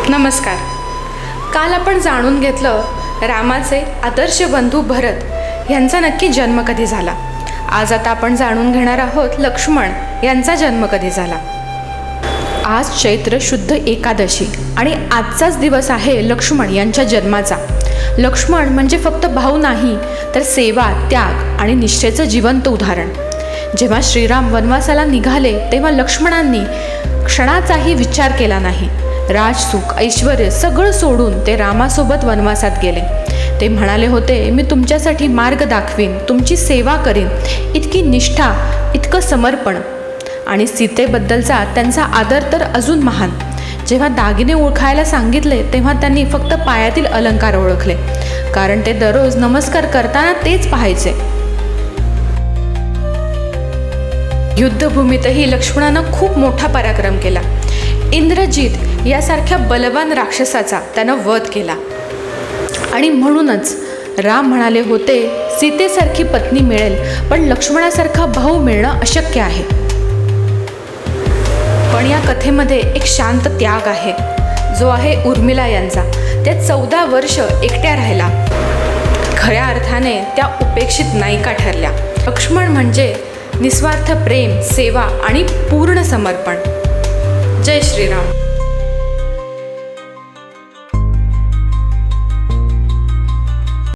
नमस्कार. काल आपण जाणून घेतलं रामाचे आदर्श बंधू भरत यांचा नक्की जन्म कधी झाला. आज आता आपण जाणून घेणार आहोत लक्ष्मण यांचा जन्म कधी झाला. आज चैत्र शुद्ध एकादशी आणि आजचाच दिवस आहे लक्ष्मण यांच्या जन्माचा. लक्ष्मण म्हणजे फक्त भाऊ नाही तर सेवा, त्याग आणि निष्ठेचं जिवंत उदाहरण. जेव्हा श्रीराम वनवासाला निघाले तेव्हा लक्ष्मणांनी क्षणाचाही विचार केला नाही. राजसुख, ऐश्वर्य सगळं सोडून ते रामासोबत वनवासात गेले. ते म्हणाले होते, मी तुमच्यासाठी मार्ग दाखवीन, तुमची सेवा करीन. इतकी निष्ठा, इतकं समर्पण आणि सीतेबद्दलचा त्यांचा आदर तर अजून महान. जेव्हा दागिने ओळखायला सांगितले तेव्हा त्यांनी फक्त पायातील अलंकार ओळखले, कारण ते दररोज नमस्कार करताना तेच पाहायचे. युद्धभूमीतही लक्ष्मणानं खूप मोठा पराक्रम केला. इंद्रजित यासारख्या बलवान राक्षसाचा त्यानं वध केला आणि म्हणूनच राम म्हणाले होते, सीतेसारखी पत्नी मिळेल पण लक्ष्मणासारखा भाऊ मिळणं अशक्य आहे. पण या कथेमध्ये एक शांत त्याग आहे, जो आहे उर्मिला यांचा. त्या 14 वर्ष एकट्या राहिला. खऱ्या अर्थाने त्या उपेक्षित नायिका ठरल्या. लक्ष्मण म्हणजे निस्वार्थ प्रेम, सेवा आणि पूर्ण समर्पण. जय श्रीराम.